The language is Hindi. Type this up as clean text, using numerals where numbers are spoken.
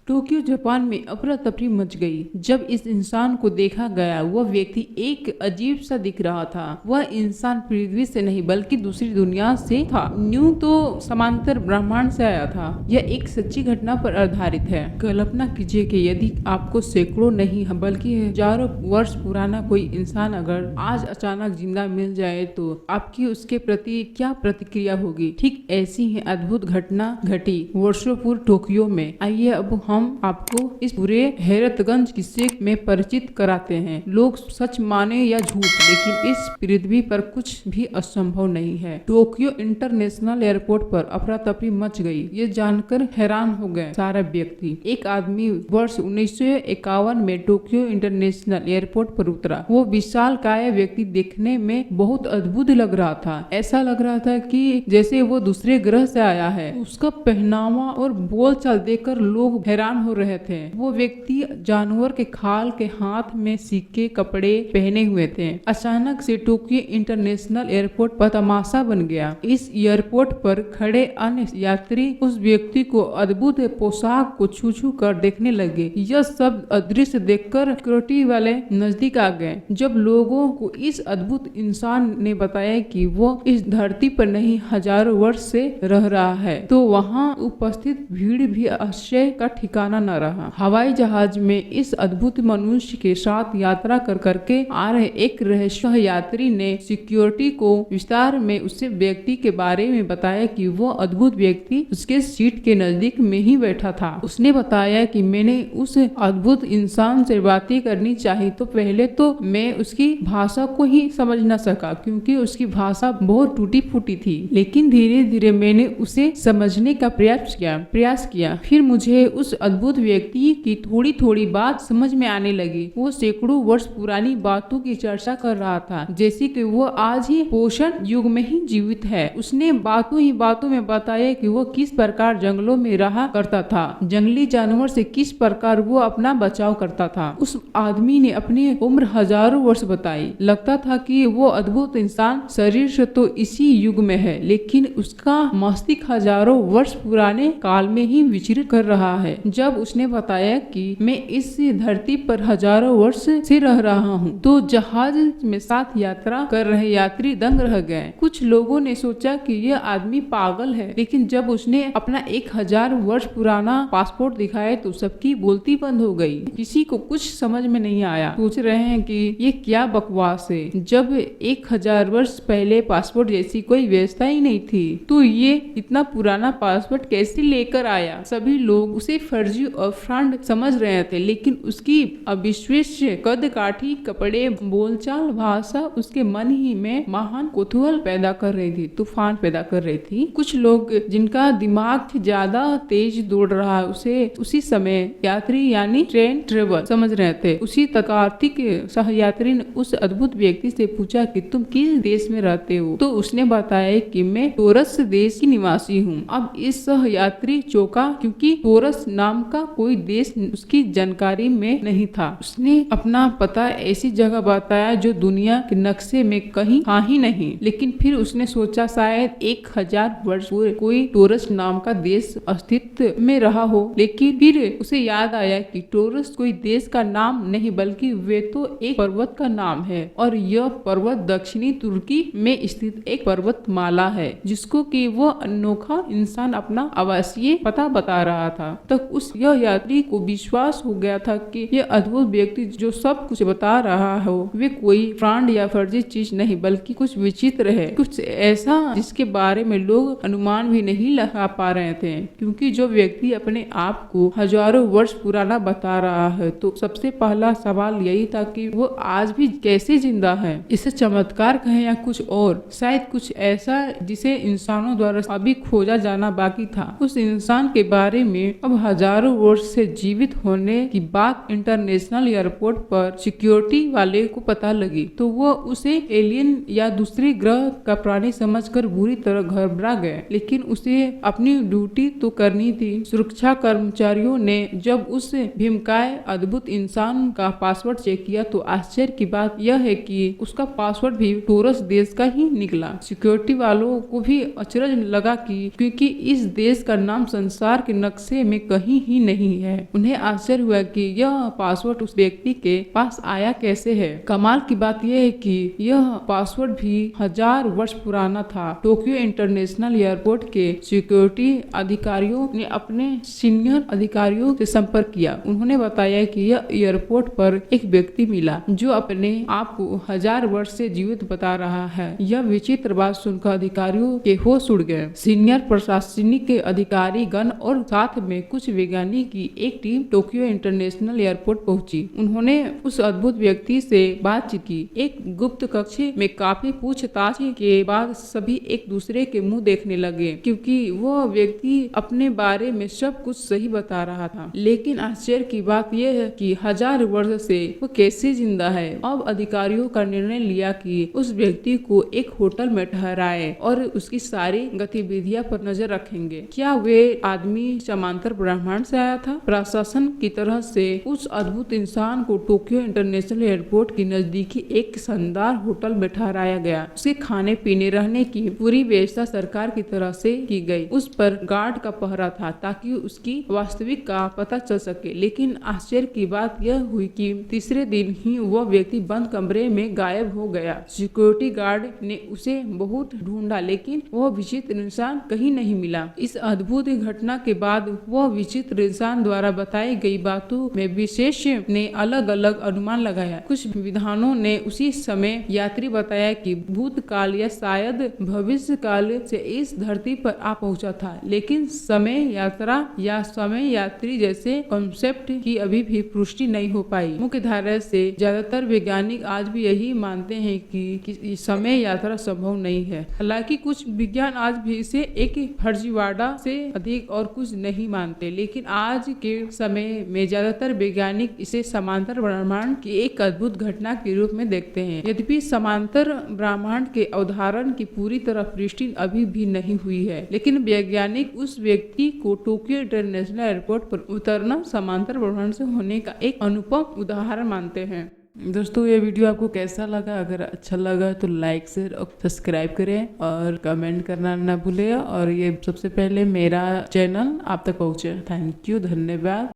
टोक्यो जापान में अफरा तफरी मच गई जब इस इंसान को देखा गया। वह व्यक्ति एक अजीब सा दिख रहा था। वह इंसान पृथ्वी से नहीं बल्कि दूसरी दुनिया से था। न्यू तो समांतर ब्रह्मांड से आया था। यह एक सच्ची घटना पर आधारित है। कल्पना कीजिए कि यदि आपको सैकड़ों नहीं बल्कि हजारों वर्ष पुराना कोई इंसान अगर आज अचानक जिंदा मिल जाए तो आपकी उसके प्रति क्या प्रतिक्रिया होगी। ठीक ऐसी ही अद्भुत घटना घटी वर्षों पूर्व टोक्यो में। आइए अब हम आपको इस पूरे हैरतगंज किस्से में परिचित कराते हैं। लोग सच माने या झूठ, लेकिन इस पृथ्वी पर कुछ भी असंभव नहीं है। टोक्यो इंटरनेशनल एयरपोर्ट पर अफरा तफरी मच गई। ये जानकर हैरान हो गए सारे व्यक्ति। एक आदमी वर्ष 1951 में टोक्यो इंटरनेशनल एयरपोर्ट पर उतरा। वो विशाल काय व्यक्ति देखने में बहुत अद्भुत लग रहा था। ऐसा लग रहा था कि जैसे वो दूसरे ग्रह से आया है। उसका पहनावा और बोलचाल देखकर लोग हैरान हो रहे थे। वो व्यक्ति जानवर के खाल के हाथ में सिक्के कपड़े पहने हुए थे। अचानक से टोक्यो इंटरनेशनल एयरपोर्ट पर तमाशा बन गया। इस एयरपोर्ट पर खड़े अन्य यात्री उस व्यक्ति को अद्भुत पोशाक को छू छू कर देखने लगे। यह सब दृश्य देखकर सिक्योरिटी वाले नजदीक आ गए। जब लोगों को इस अद्भुत इंसान ने बताया कि वो इस धरती पर नहीं हजारों वर्ष से रह रहा है तो वहाँ उपस्थित भीड़ भी आश्चर्य का ठिकाना न रहा। हवाई जहाज में इस अद्भुत मनुष्य के साथ यात्रा कर करके आ रहे एक रहस्य यात्री ने सिक्योरिटी को विस्तार में उस व्यक्ति के बारे में बताया कि वो अद्भुत व्यक्ति उसके सीट के नजदीक में ही बैठा था। उसने बताया कि मैंने उस अद्भुत इंसान से बातें करनी चाहिए तो पहले तो मैं उसकी भाषा को ही समझ न सका क्योंकि उसकी भाषा बहुत टूटी फूटी थी, लेकिन धीरे धीरे मैंने उसे समझने का प्रयास किया। फिर मुझे उस अद्भुत व्यक्ति की थोड़ी थोड़ी बात समझ में आने लगी। वो सैकड़ों वर्ष पुरानी बातों की चर्चा कर रहा था, जैसे कि वो आज ही पोषण युग में ही जीवित है। उसने बातों में बताया कि वो किस प्रकार जंगलों में रहा करता था, जंगली जानवर से किस प्रकार वो अपना बचाव करता था। उस आदमी ने अपनी उम्र हजारों वर्ष बताई। लगता था कि वो अद्भुत इंसान शरीर से तो इसी युग में है, लेकिन उसका मस्तिष्क हजारों वर्ष पुराने काल में ही विचरित कर रहा है। जब उसने बताया कि मैं इस धरती पर हजारों वर्ष से रह रहा हूँ तो जहाज में साथ यात्रा कर रहे यात्री दंग रह गए। कुछ लोगों ने सोचा कि यह आदमी पागल है, लेकिन जब उसने अपना 1000 वर्ष पुराना पासपोर्ट दिखाया तो सबकी बोलती बंद हो गई। किसी को कुछ समझ में नहीं आया। सोच रहे हैं कि ये क्या बकवास है। जब 1000 वर्ष पहले पासपोर्ट जैसी कोई व्यवस्था ही नहीं थी तो ये इतना पुराना पासपोर्ट कैसे लेकर आया। सभी लोग उसे फर्जी और फ्रॉड समझ रहे थे, लेकिन उसकी अविश्वसनीय कद काठी, कपड़े, बोलचाल, भाषा उसके मन ही में महान कौतूहल पैदा कर रही थी, तूफान पैदा कर रही थी। कुछ लोग जिनका दिमाग ज्यादा तेज दौड़ रहा है उसे उसी समय यात्री यानी ट्रेन ट्रेवल समझ रहे थे। उसी तकार्तिक सहयात्री ने उस अद्भुत व्यक्ति से पूछा कि तुम किस देश में रहते हो तो उसने बताया कि मैं टोरस देश की निवासी हूँ। अब इस सहयात्री चौंका क्योंकि टोरस नाम का कोई देश उसकी जानकारी में नहीं था। उसने अपना पता ऐसी जगह बताया जो दुनिया के नक्शे में कहीं था ही नहीं, लेकिन फिर उसने सोचा शायद 1000 वर्ष पूर्व कोई टोरस नाम का देश अस्तित्व में रहा हो, लेकिन फिर उसे याद आया कि टोरस कोई देश का नाम नहीं बल्कि वे तो एक पर्वत का नाम है और यह पर्वत दक्षिणी तुर्की में स्थित एक पर्वतमाला है जिसको कि वो अनोखा इंसान अपना आवासीय पता बता रहा था। तक उस यह यात्री को विश्वास हो गया था कि यह अद्भुत व्यक्ति जो सब कुछ बता रहा हो वे कोई फ्रॉड या फर्जी चीज नहीं बल्कि कुछ विचित्र है, कुछ ऐसा जिसके बारे में लोग अनुमान भी नहीं लगा पा रहे थे। क्योंकि जो व्यक्ति अपने आप को हजारों वर्ष पुराना बता रहा है तो सबसे पहला सवाल यही था कि वो आज भी कैसे जिंदा है। इसे चमत्कार कहें या कुछ और, शायद कुछ ऐसा जिसे इंसानों द्वारा अभी खोजा जाना बाकी था। उस इंसान के बारे में अब हजारों वर्ष से जीवित होने की बात इंटरनेशनल एयरपोर्ट पर सिक्योरिटी वाले को पता लगी तो वो उसे एलियन या दूसरे ग्रह का प्राणी समझकर बुरी तरह घबरा गए, लेकिन उसे अपनी ड्यूटी तो करनी थी। सुरक्षा कर्मचारियों ने जब उस भीमकाय अद्भुत इंसान का पासवर्ड चेक किया तो आश्चर्य की बात यह है कि उसका पासवर्ड भी टोरस देश का ही निकला। सिक्योरिटी वालों को भी अचरज लगा कि क्योंकि इस देश का नाम संसार के नक्शे में कहीं कहीं ही नहीं है। उन्हें आश्चर्य हुआ कि यह पासवर्ड उस व्यक्ति के पास आया कैसे है। कमाल की बात यह है कि यह पासवर्ड भी 1000 वर्ष पुराना था। टोक्यो इंटरनेशनल एयरपोर्ट के सिक्योरिटी अधिकारियों ने अपने सीनियर अधिकारियों से संपर्क किया। उन्होंने बताया कि यह एयरपोर्ट पर एक व्यक्ति मिला जो अपने आप को 1000 वर्ष से जीवित बता रहा है। यह विचित्र बात सुनकर अधिकारियों के होश उड़ गए। सीनियर प्रशासनिक अधिकारी गण और साथ में कुछ वैज्ञानिक की एक टीम टोक्यो इंटरनेशनल एयरपोर्ट पहुंची। उन्होंने उस अद्भुत व्यक्ति से बातचीत की। एक गुप्त कक्ष में काफी पूछताछ के बाद सभी एक दूसरे के मुंह देखने लगे, क्योंकि वह व्यक्ति अपने बारे में सब कुछ सही बता रहा था। लेकिन आश्चर्य की बात यह है कि 1000 वर्ष से वो कैसे जिंदा है। अब अधिकारियों का निर्णय लिया कि उस व्यक्ति को एक होटल में ठहराए और उसकी सारी गतिविधियां पर नजर रखेंगे। क्या वे आदमी समांतर ब्रह्मांड से आया था? प्रशासन की तरह से उस अद्भुत इंसान को टोक्यो इंटरनेशनल एयरपोर्ट के नजदीकी एक शानदार होटल में ठहराया गया। उसके खाने पीने रहने की पूरी व्यवस्था सरकार की तरफ से की गई। उस पर गार्ड का पहरा था ताकि उसकी वास्तविक का पता चल सके। लेकिन आश्चर्य की बात यह हुई कि तीसरे दिन ही वह व्यक्ति बंद कमरे में गायब हो गया। सिक्योरिटी गार्ड ने उसे बहुत ढूंढा, लेकिन वह विचित्र इंसान कहीं नहीं मिला। इस अद्भुत घटना के बाद वह विचित्र इंसान द्वारा बताई गई बातों में विशेष ने अलग अलग अनुमान लगाया। कुछ विद्वानों ने उसी समय यात्री बताया कि भूतकाल या शायद भविष्य काल से इस धरती पर आ पहुंचा था। लेकिन समय यात्रा या समय यात्री जैसे कॉन्सेप्ट की अभी भी पुष्टि नहीं हो पाई। मुख्य धारा से ज्यादातर वैज्ञानिक आज भी यही मानते हैं कि समय यात्रा संभव नहीं है। हालांकि कुछ विज्ञान आज भी इसे एक फर्जीवाड़ा से अधिक और कुछ नहीं मानते, लेकिन आज के समय में ज्यादातर वैज्ञानिक इसे समांतर ब्रह्मांड की एक अद्भुत घटना के रूप में देखते हैं। यद्यपि समांतर ब्रह्मांड के अवधारण की पूरी तरह पुष्टि अभी भी नहीं हुई है, लेकिन वैज्ञानिक उस व्यक्ति को टोक्यो इंटरनेशनल एयरपोर्ट पर उतरना समांतर ब्रह्मांड से होने का एक अनुपम उदाहरण मानते हैं। दोस्तों, ये वीडियो आपको कैसा लगा? अगर अच्छा लगा तो लाइक शेयर और सब्सक्राइब करें और कमेंट करना ना भूलें। और ये सबसे पहले मेरा चैनल आप तक पहुँचे। थैंक यू, धन्यवाद।